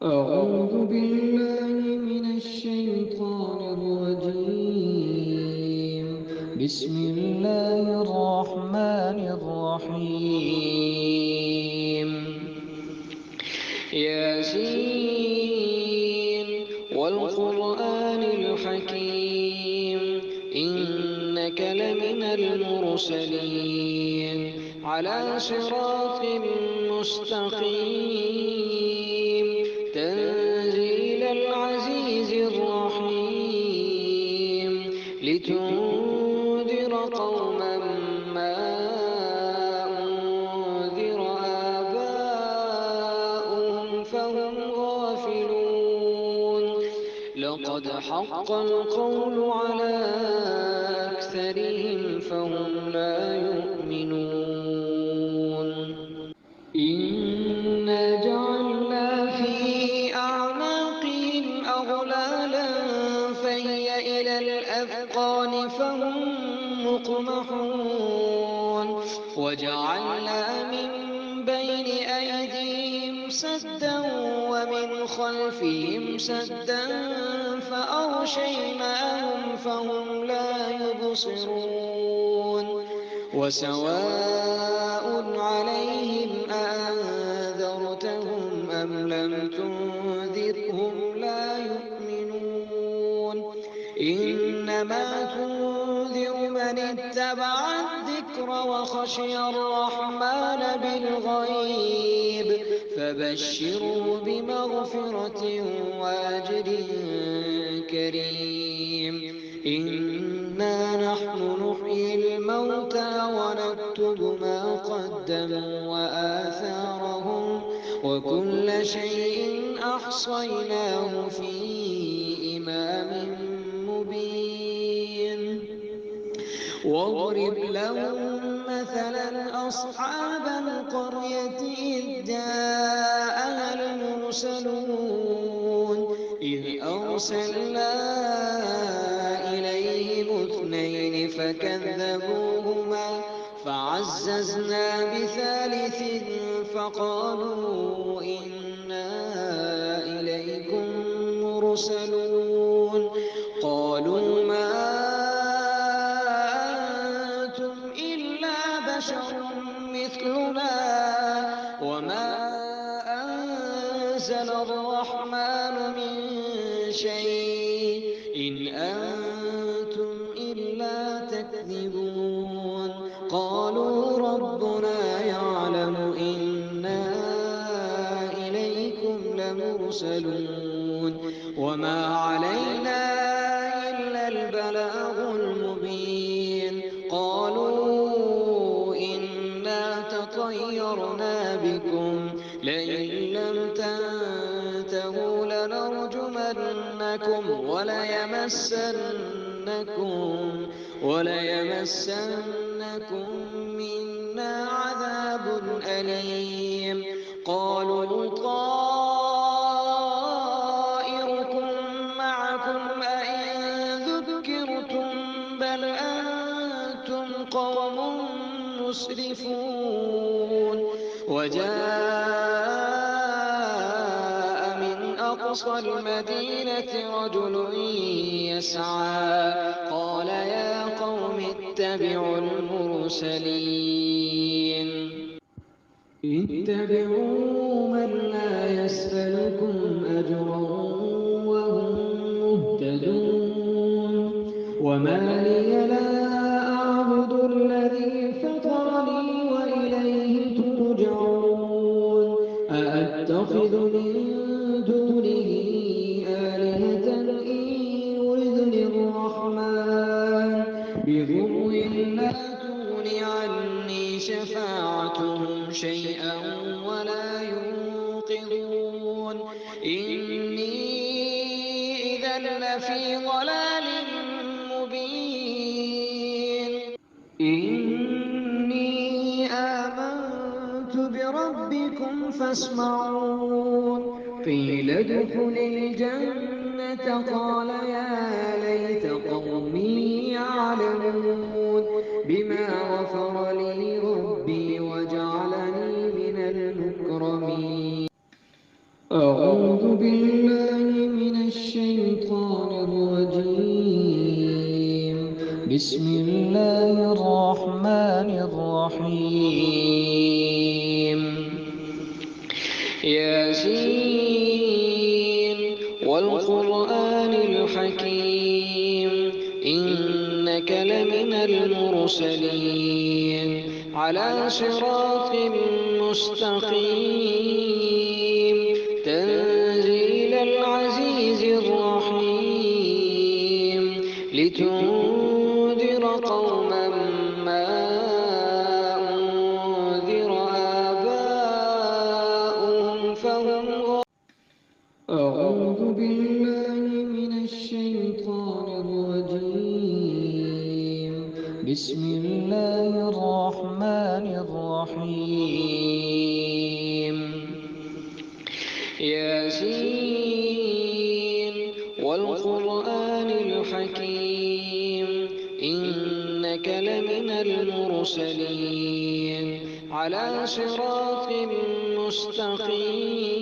أعوذ بالله من الشيطان الرجيم. بسم الله الرحمن الرحيم. ياسين والقرآن الحكيم، إنك لمن المرسلين على صراط مستقيم، تنزيل العزيز الرحيم، لتنذر قوما ما أنذر آباؤهم فهم غافلون. لقد حق القول على أكثرهم فهم لا يؤمنون. إنا جعلنا في أعناقهم أغلالا فهي إلى الأذقان فهم مقمحون، وجعلنا من بين أيديهم سدا ومن خلفهم سدا فأغشيناهم فهم لا يبصرون. وسواء عليهم أأنذرتهم أم لم تنذرهم لا يؤمنون. إنما تنذر من اتبع الذكر وخشي الرحمن بالغيب، فبشره بمغفرة وأجر كريم. إنا نحن نحيي الموتى ونكتب ما قدموا وآثارهم، وكل شيء أحصيناه في إمام مبين. واضرب لهم مثلا أصحاب القرية إذ جاءها المرسلون، إذ أرسلنا إليهم اثنين فكذبوهما فعززنا بثالث فقالوا إنا إليكم مرسلون. قالوا ما أنتم إلا بشر مثلنا وما أنزل الرحمن من شيء إن أنتم إلا تكذبون. قالوا ربنا يعلم إنا إليكم لمرسلون وما علينا إلا البلاغ المبين. قالوا إنا تطيرنا بكم لئن لم تنتهوا لنرجمنكم وليمسنكم منا عذاب أليم. قالوا طائركم معكم أئن ذكرتم بل أنتم قوم مسرفون. وجاء من أقصى المدينة رجل يسعى قال يا قوم اتبعوا المرسلين. اتبعوا من لا يسألكم أجرا وهم مهتدون. وما لي لا أعبد الذي فطرني وإليه ترجعون. أأتخذ من دونه آلهة إن يردني الرحمن بضر لا تغن عني شفاعتهم شيئا ولا ينقذون. إني إذا لفي ضلال مبين. إني آمنت بربكم فاسمعون. قيل ادخل الجنة قال يا ليت قومي يعلمون بما غفر لي ربي وجعلني من المكرمين. أعوذ بالله من الشيطان الرجيم. بسم الله الرحمن الرحيم. ياسين والقرآن الحكيم إنك لمن المرسلين على صراط مستقيم تنزيل العزيز الرحيم لتنذر قوما ما أنذر آباؤهم فهم أعوذ بالله من الشيطان الرجيم. بسم الله الرحمن الرحيم. ياسين والقرآن الحكيم إنك لمن المرسلين على صراط مستقيم